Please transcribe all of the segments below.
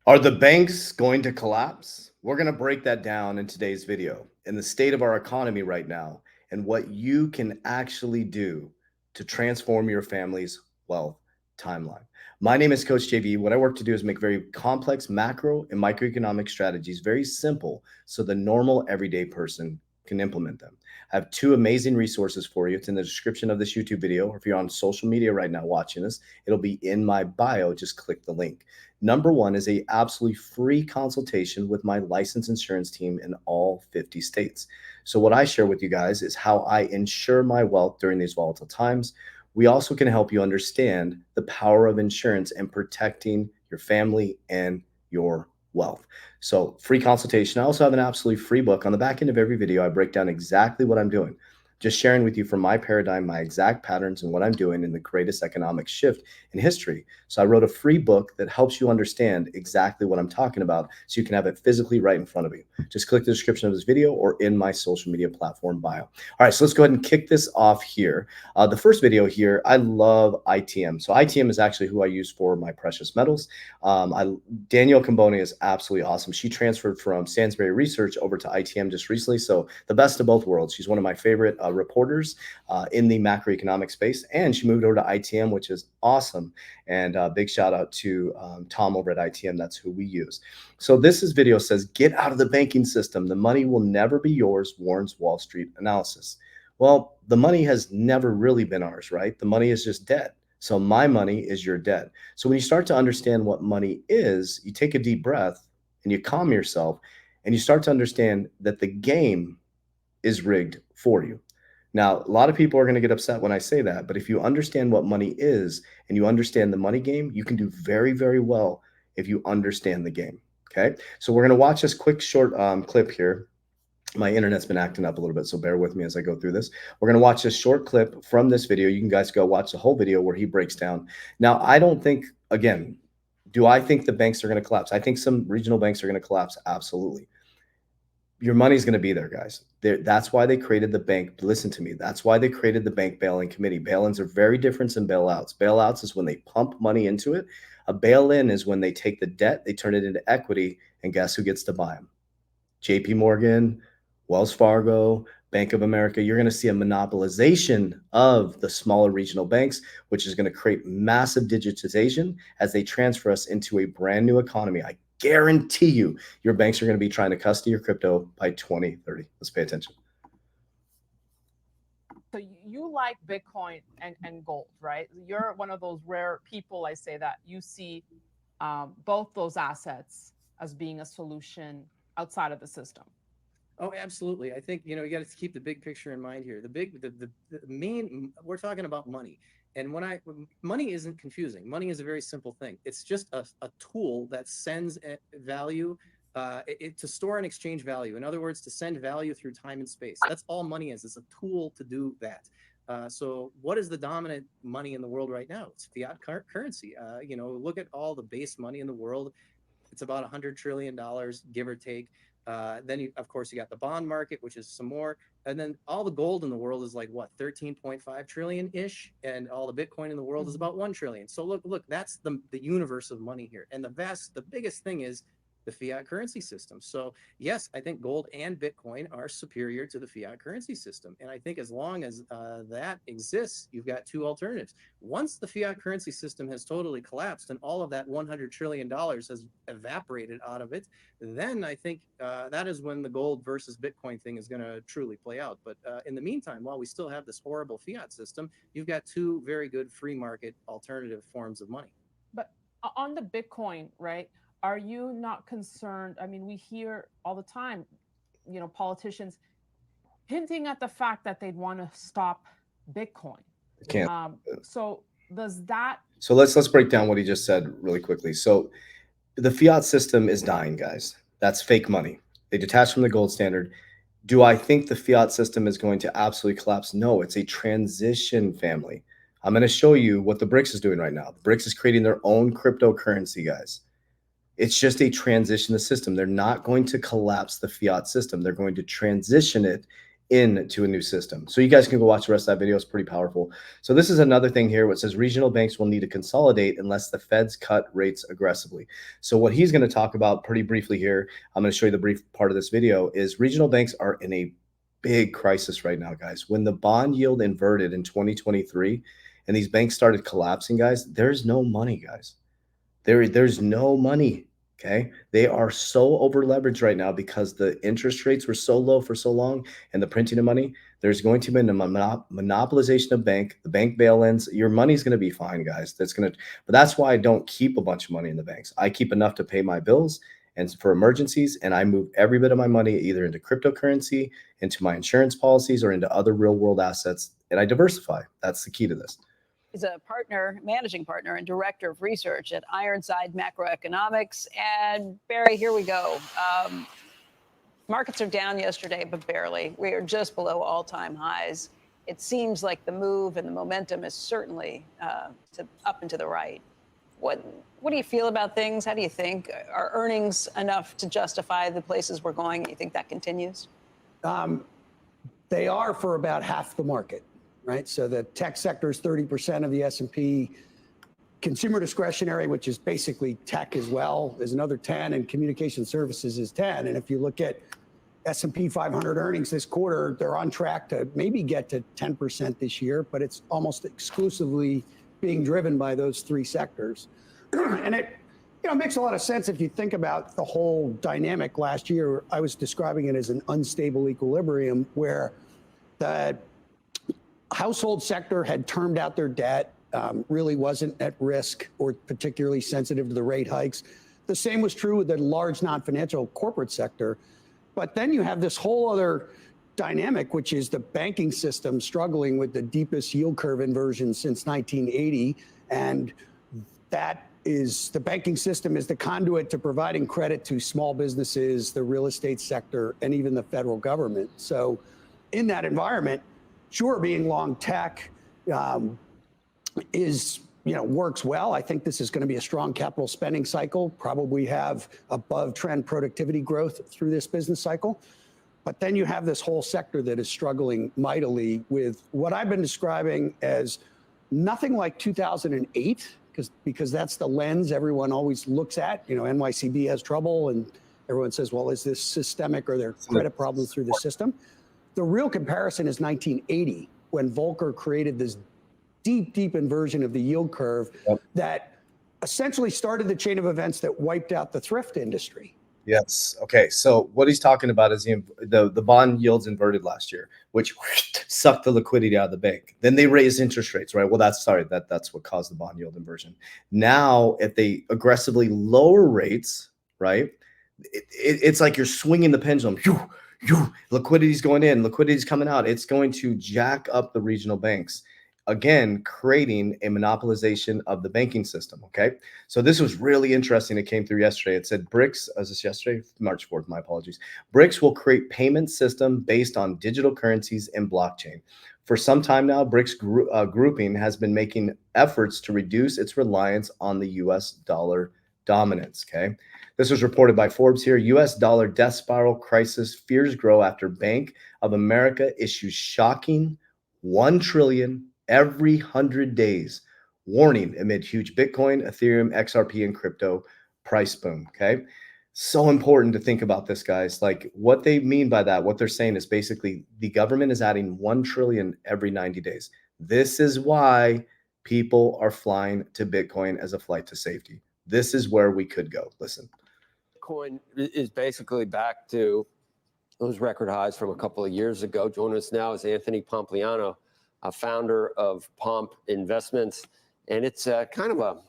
Are the banks going to collapse? We're going to break that down in today's video and the state of our economy right now and what you can actually do to transform your family's wealth timeline. My name is Coach JV. What I work to do is make very complex macro and microeconomic strategies very simple so the normal everyday person can implement them. I have two amazing resources for you. It's in the description of this YouTube video. Or if you're on social media right now watching this, it'll be in my bio. Just click the link. Number one is a absolutely free consultation with my licensed insurance team in all 50 states. So what I share with you guys is how I insure my wealth during these volatile times. We also can help you understand the power of insurance and protecting your family and your wealth. So free consultation. I also have an absolutely free book. On the back end of every video, I break down exactly what I'm doing. Just sharing with you from my paradigm, my exact patterns, and what I'm doing in the greatest economic shift in history. So I wrote a free book that helps you understand exactly what I'm talking about so you can have it physically right in front of you. Just click the description of this video or in my social media platform bio. All right, so let's go ahead and kick this off here. The first video here, I love ITM. So ITM is actually who I use for my precious metals. Danielle Camboni is absolutely awesome. She transferred from Sainsbury Research over to ITM just recently. So the best of both worlds. She's one of my favorite reporters in the macroeconomic space, and she moved over to ITM, which is awesome. And big shout out to Tom over at ITM. That's who we use. So video says, get out of the banking system. The money will never be yours, warns Wall Street analysis. Well, the money has never really been ours, right? The money is just dead. So my money is your debt. So when you start to understand what money is, you take a deep breath and you calm yourself and you start to understand that the game is rigged for you. Now, a lot of people are going to get upset when I say that, but if you understand what money is and you understand the money game, you can do very, very well if you understand the game. Okay. So we're going to watch this quick short clip here. My internet's been acting up a little bit, so bear with me as I go through this. We're going to watch this short clip from this video. You can guys go watch the whole video where he breaks down. Now, I don't think, again, do I think the banks are going to collapse? I think some regional banks are going to collapse. Absolutely. Your money's going to be there, guys. That's why they created the bank. Listen to me. That's why they created the bank bailing committee. Bail-ins are very different than bailouts. Bailouts is when they pump money into it. A bail-in is when they take the debt, they turn it into equity, and guess who gets to buy them? JP Morgan, Wells Fargo, Bank of America. You're going to see a monopolization of the smaller regional banks, which is going to create massive digitization as they transfer us into a brand new economy. I guarantee you, your banks are going to be trying to custody your crypto by 2030. Let's pay attention. So you like Bitcoin and gold, right? You're one of those rare people, I say, that you see both those assets as being a solution outside of the system. Oh, absolutely. I think, you got to keep the big picture in mind here. The main, we're talking about money. And money isn't confusing. Money is a very simple thing. It's just a tool that sends value to store and exchange value. In other words, to send value through time and space. That's all money is. It's a tool to do that. So what is the dominant money in the world right now? It's fiat currency. Look at all the base money in the world. It's about $100 trillion, give or take. Then, of course, you got the bond market, which is some more. And then all the gold in the world is like, what, 13.5 trillion-ish? And all the Bitcoin in the world is about 1 trillion. So look, that's the universe of money here. And the biggest thing is the fiat currency system. So yes, I think gold and Bitcoin are superior to the fiat currency system. And I think as long as that exists, you've got two alternatives. Once the fiat currency system has totally collapsed and all of that $100 trillion has evaporated out of it, then I think that is when the gold versus Bitcoin thing is going to truly play out. But in the meantime, while we still have this horrible fiat system, you've got two very good free market alternative forms of money. But on the Bitcoin, right? Are you not concerned? I mean, we hear all the time, politicians hinting at the fact that they'd want to stop Bitcoin. Can't. So does that? So let's break down what he just said really quickly. So the fiat system is dying, guys. That's fake money. They detach from the gold standard. Do I think the fiat system is going to absolutely collapse? No, it's a transition, family. I'm going to show you what the BRICS is doing right now. The BRICS is creating their own cryptocurrency, guys. It's just a transition the system. They're not going to collapse the fiat system. They're going to transition it into a new system. So you guys can go watch the rest of that video. It's pretty powerful. So this is another thing here, what says regional banks will need to consolidate unless the Feds cut rates aggressively. So what he's going to talk about pretty briefly here, I'm going to show you the brief part of this video, is regional banks are in a big crisis right now, guys. When the bond yield inverted in 2023 and these banks started collapsing, guys, there's no money, guys. There's no money. Okay. They are so over leveraged right now because the interest rates were so low for so long and the printing of money. There's going to be a monopolization of the bank bail-ins. Your money's going to be fine, guys. But that's why I don't keep a bunch of money in the banks. I keep enough to pay my bills and for emergencies, and I move every bit of my money either into cryptocurrency, into my insurance policies, or into other real world assets, and I diversify. That's the key to this. He's a managing partner and director of research at Ironside Macroeconomics. And Barry, here we go. Markets are down yesterday, but barely. We are just below all-time highs. It seems like the move and the momentum is certainly up and to the right. What do you feel about things? How do you think? Are earnings enough to justify the places we're going? You think that continues? They are for about half the market. Right, so the tech sector is 30% of the S&P. Consumer discretionary, which is basically tech as well, is another 10, and communication services is 10. And if you look at S&P 500 earnings this quarter, they're on track to maybe get to 10% this year, but it's almost exclusively being driven by those three sectors. And it makes a lot of sense if you think about the whole dynamic last year. I was describing it as an unstable equilibrium where the household sector had termed out their debt, really wasn't at risk or particularly sensitive to the rate hikes. The same was true with the large non-financial corporate sector. But then you have this whole other dynamic, which is the banking system struggling with the deepest yield curve inversion since 1980. And that is, the banking system is the conduit to providing credit to small businesses, the real estate sector, and even the federal government. So in that environment, sure, being long tech works well. I think this is going to be a strong capital spending cycle, probably have above trend productivity growth through this business cycle. But then you have this whole sector that is struggling mightily with what I've been describing as nothing like 2008, because that's the lens everyone always looks at. NYCB has trouble and everyone says, well, is this systemic or are there credit problems through the system? The real comparison is 1980, when Volcker created this deep inversion of the yield curve that essentially started the chain of events that wiped out the thrift industry. Yes. Okay. So what he's talking about is the bond yields inverted last year, which sucked the liquidity out of the bank. Then they raised interest rates, right? Well, that's what caused the bond yield inversion. Now, if they aggressively lower rates, right, it's like you're swinging the pendulum. Liquidity's going in, liquidity's coming out. It's going to jack up the regional banks, again, creating a monopolization of the banking system. Okay. So this was really interesting. It came through yesterday. It said BRICS, was this yesterday? March 4th, my apologies. BRICS will create payment system based on digital currencies and blockchain. For some time now, BRICS grouping has been making efforts to reduce its reliance on the US dollar dominance. Okay. This was reported by Forbes here. US dollar death spiral crisis fears grow after Bank of America issues shocking $1 trillion every 100 days warning amid huge Bitcoin, Ethereum, XRP, and crypto price boom. Okay. So important to think about this, guys. Like what they mean by that, what they're saying is basically the government is adding $1 trillion every 90 days. This is why people are flying to Bitcoin as a flight to safety. This is where we could go. Listen. Bitcoin is basically back to those record highs from a couple of years ago. Joining us now is Anthony Pompliano, a founder of Pomp Investments. And it's kind of a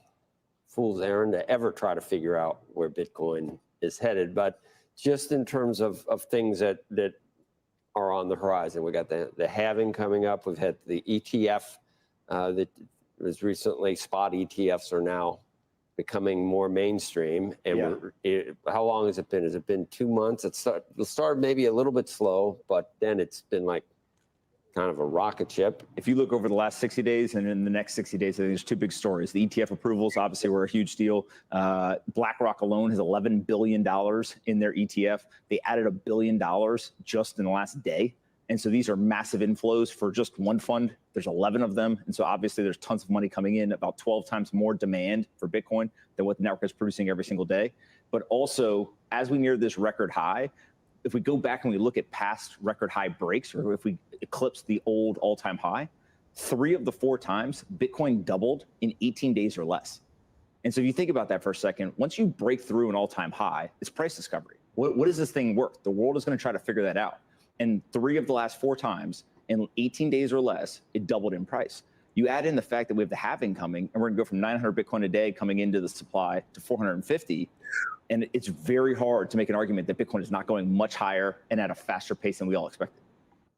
fool's errand to ever try to figure out where Bitcoin is headed. But just in terms of things that are on the horizon, we got the halving coming up. We've had the ETF that was recently, spot ETFs are now becoming more mainstream. And how long has it been? Has it been 2 months? It started maybe a little bit slow, but then it's been like kind of a rocket ship. If you look over the last 60 days and in the next 60 days, I think there's two big stories. The ETF approvals obviously were a huge deal. BlackRock alone has $11 billion in their ETF. They added $1 billion just in the last day. And so these are massive inflows for just one fund. There's 11 of them. And so obviously there's tons of money coming in, about 12 times more demand for Bitcoin than what the network is producing every single day. But also, as we near this record high, if we go back and we look at past record high breaks, or if we eclipse the old all-time high, 3 of the 4 times Bitcoin doubled in 18 days or less. And so if you think about that for a second, once you break through an all-time high, it's price discovery. What is this thing worth? The world is going to try to figure that out. And 3 of the last 4 times in 18 days or less, it doubled in price. You add in the fact that we have the halving coming, and we're going to go from 900 Bitcoin a day coming into the supply to 450. And it's very hard to make an argument that Bitcoin is not going much higher and at a faster pace than we all expected.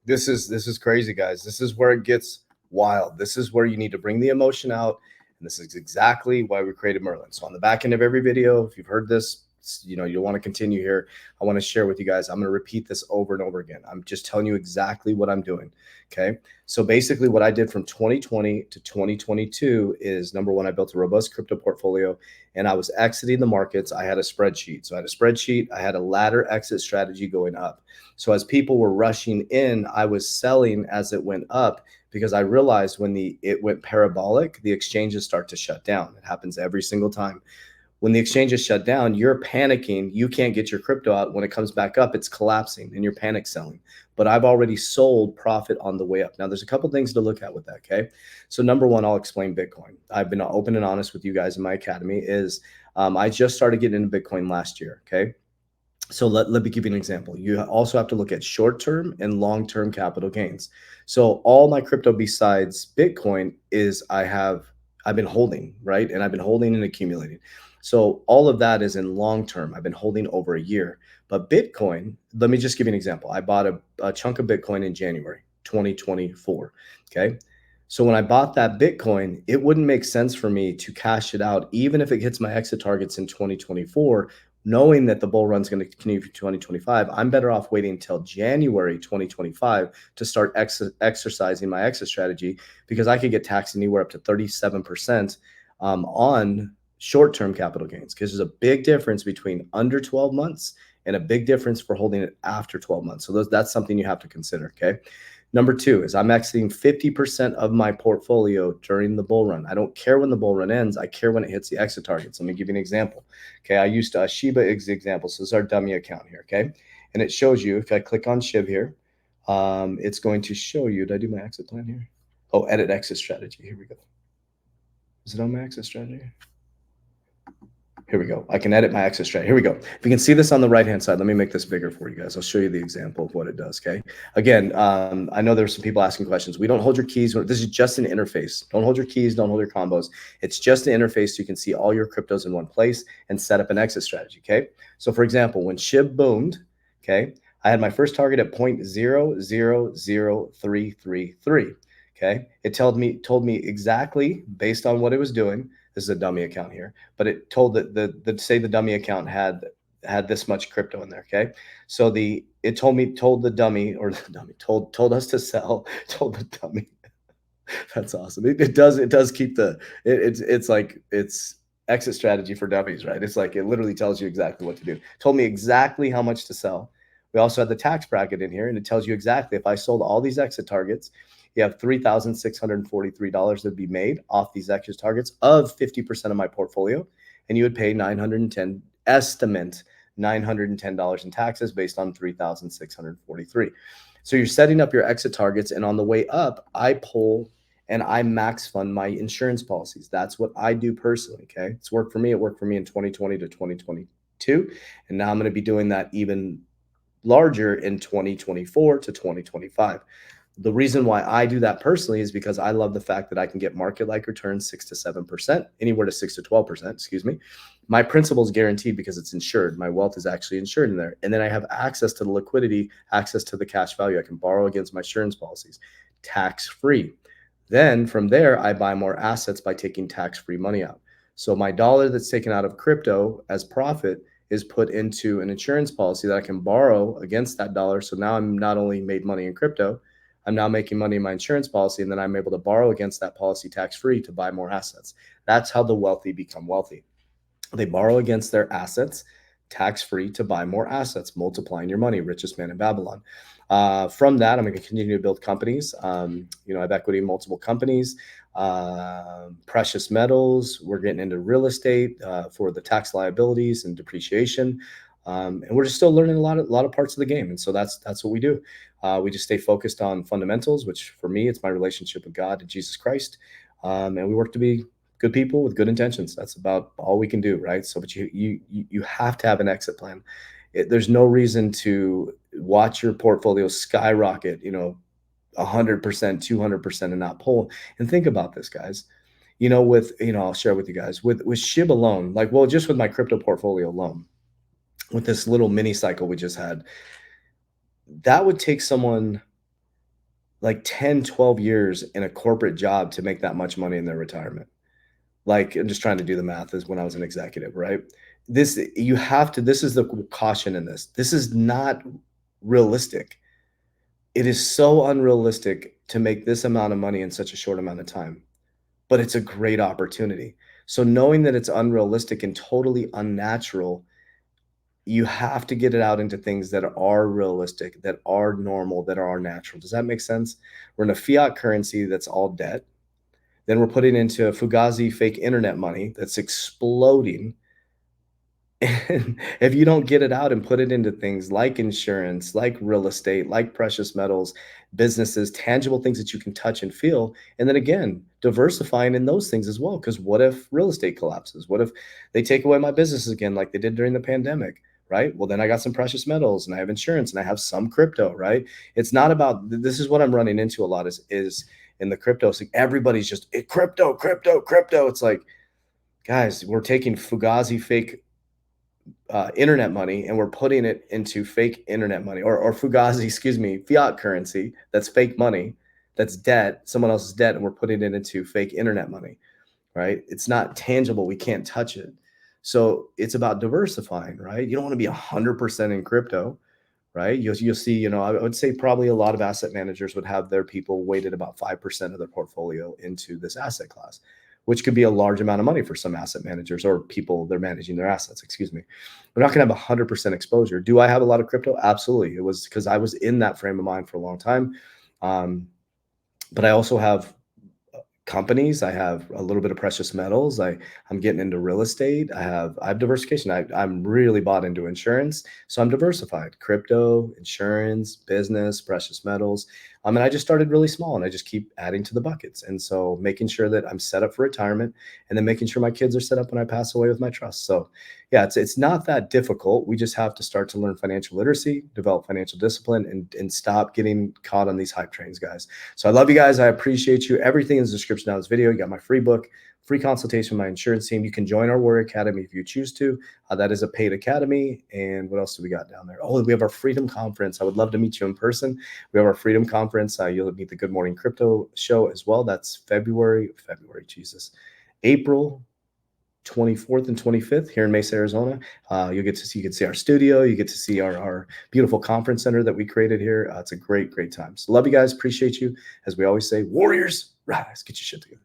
This is crazy, guys. This is where it gets wild. This is where you need to bring the emotion out. And this is exactly why we created Merlin. So on the back end of every video, if you've heard this, you'll want to continue here. I want to share with you guys. I'm going to repeat this over and over again. I'm just telling you exactly what I'm doing. Okay. So basically what I did from 2020 to 2022 is, number one, I built a robust crypto portfolio and I was exiting the markets. I had a spreadsheet. So I had a spreadsheet. I had a ladder exit strategy going up. So as people were rushing in, I was selling as it went up, because I realized when it went parabolic, the exchanges start to shut down. It happens every single time. When the exchanges shut down, you're panicking. You can't get your crypto out. When it comes back up, it's collapsing and you're panic selling. But I've already sold profit on the way up. Now, there's a couple things to look at with that, okay? So number one, I'll explain Bitcoin. I've been open and honest with you guys in my academy. I just started getting into Bitcoin last year, okay? So let me give you an example. You also have to look at short-term and long-term capital gains. So all my crypto besides Bitcoin is I've been holding, right? And I've been holding and accumulating. So all of that is in long-term. I've been holding over a year. But Bitcoin, let me just give you an example. I bought a chunk of Bitcoin in January 2024, okay? So when I bought that Bitcoin, it wouldn't make sense for me to cash it out, even if it hits my exit targets in 2024, knowing that the bull run's going to continue for 2025. I'm better off waiting until January 2025 to start exercising my exit strategy, because I could get taxed anywhere up to 37% on short-term capital gains, because there's a big difference between under 12 months and a big difference for holding it after 12 months. So that's something you have to consider, okay? Number 2 is I'm exiting 50% of my portfolio during the bull run. I don't care when the bull run ends. I care when it hits the exit targets. Let me give you an example. Okay, I used a Shiba example. So this is our dummy account here, okay? And it shows you, if I click on SHIB here, it's going to show you, did I do my exit plan here? Oh, edit exit strategy. Here we go. Is it on my exit strategy? Here we go. I can edit my exit strategy. Here we go. If you can see this on the right-hand side, let me make this bigger for you guys. I'll show you the example of what it does, okay? Again, I know there's some people asking questions. We don't hold your keys. This is just an interface. Don't hold your keys. Don't hold your combos. It's just an interface so you can see all your cryptos in one place and set up an exit strategy, okay? So, for example, when SHIB boomed, okay, I had my first target at 0.000333, okay? It told me exactly, based on what it was doing. This is a dummy account here, but it told that say the dummy account had this much crypto in there. Okay. So told the dummy told us to sell, told the dummy. That's awesome. It does keep it's like it's exit strategy for dummies, right? It's like, it literally tells you exactly what to do. Told me exactly how much to sell. We also had the tax bracket in here, and it tells you exactly if I sold all these exit targets, you have $3,643 that'd be made off these exit targets of 50% of my portfolio, and you would pay $910 in taxes based on 3,643. So you're setting up your exit targets, and on the way up, I pull and I max fund my insurance policies. That's what I do personally. Okay, it's worked for me. It worked for me in 2020 to 2022, and now I'm going to be doing that even larger in 2024 to 2025. The reason why I do that personally is because I love the fact that I can get market-like returns 6 to 7%, anywhere to 6 to 12%, excuse me. My principal is guaranteed because it's insured. My wealth is actually insured in there. And then I have access to the liquidity, access to the cash value. I can borrow against my insurance policies, tax-free. Then from there, I buy more assets by taking tax-free money out. So my dollar that's taken out of crypto as profit is put into an insurance policy that I can borrow against that dollar. So now I'm not only made money in crypto, I'm now making money in my insurance policy, and then I'm able to borrow against that policy tax-free to buy more assets. That's how the wealthy become wealthy. They borrow against their assets, tax-free to buy more assets, multiplying your money, richest man in Babylon. From that, I'm going to continue to build companies. I have equity in multiple companies, precious metals. We're getting into real estate for the tax liabilities and depreciation. And we're just still learning a lot of parts of the game. And so that's what we do. We just stay focused on fundamentals, which for me, it's my relationship with God and Jesus Christ. And we work to be good people with good intentions. That's about all we can do, right? So, but you have to have an exit plan. There's no reason to watch your portfolio skyrocket, 100%, 200% and not pull. And think about this, guys. I'll share with you guys with SHIB alone, just with my crypto portfolio alone, with this little mini cycle we just had, that would take someone like 10, 12 years in a corporate job to make that much money in their retirement. I'm just trying to do the math as when I was an executive, right? This is the caution in this. This is not realistic. It is so unrealistic to make this amount of money in such a short amount of time, but it's a great opportunity. So knowing that it's unrealistic and totally unnatural, you have to get it out into things that are realistic, that are normal, that are natural. Does that make sense? We're in a fiat currency that's all debt. Then we're putting into a Fugazi fake internet money that's exploding. And if you don't get it out and put it into things like insurance, like real estate, like precious metals, businesses, tangible things that you can touch and feel, and then again, diversifying in those things as well. Because what if real estate collapses? What if they take away my businesses again, like they did during the pandemic, right? Well, then I got some precious metals and I have insurance and I have some crypto, right? It's not about, this is what I'm running into a lot is in the crypto. So everybody's just crypto. It's like, guys, we're taking Fugazi fake internet money and we're putting it into fake internet money or Fugazi, fiat currency that's fake money, that's debt, someone else's debt, and we're putting it into fake internet money, right? It's not tangible. We can't touch it. So it's about diversifying, right? You don't want to be 100% in crypto, right? You'll see, I would say probably a lot of asset managers would have their people weighted about 5% of their portfolio into this asset class, which could be a large amount of money for some asset managers or people they're managing their assets. We're not going to have 100% exposure. Do I have a lot of crypto? Absolutely. It was because I was in that frame of mind for a long time. But I also have companies. I have a little bit of precious metals. I'm getting into real estate. I have diversification. I'm really bought into insurance. So I'm diversified: crypto, insurance, business, precious metals. And I just started really small and I just keep adding to the buckets. And so making sure that I'm set up for retirement and then making sure my kids are set up when I pass away with my trust. So yeah, it's not that difficult. We just have to start to learn financial literacy, develop financial discipline, and stop getting caught on these hype trains, guys. So I love you guys. I appreciate you. Everything in the description of this video. You got my free book, free consultation with my insurance team. You can join our Warrior Academy if you choose to. That is a paid academy. And what else do we got down there? Oh, we have our Freedom Conference. I would love to meet you in person. We have our Freedom Conference. You'll meet the Good Morning Crypto show as well. That's April 24th and 25th here in Mesa, Arizona. You can see our studio. You get to see our beautiful conference center that we created here. It's a great time. So love you guys. Appreciate you. As we always say, Warriors, rise. Get your shit together.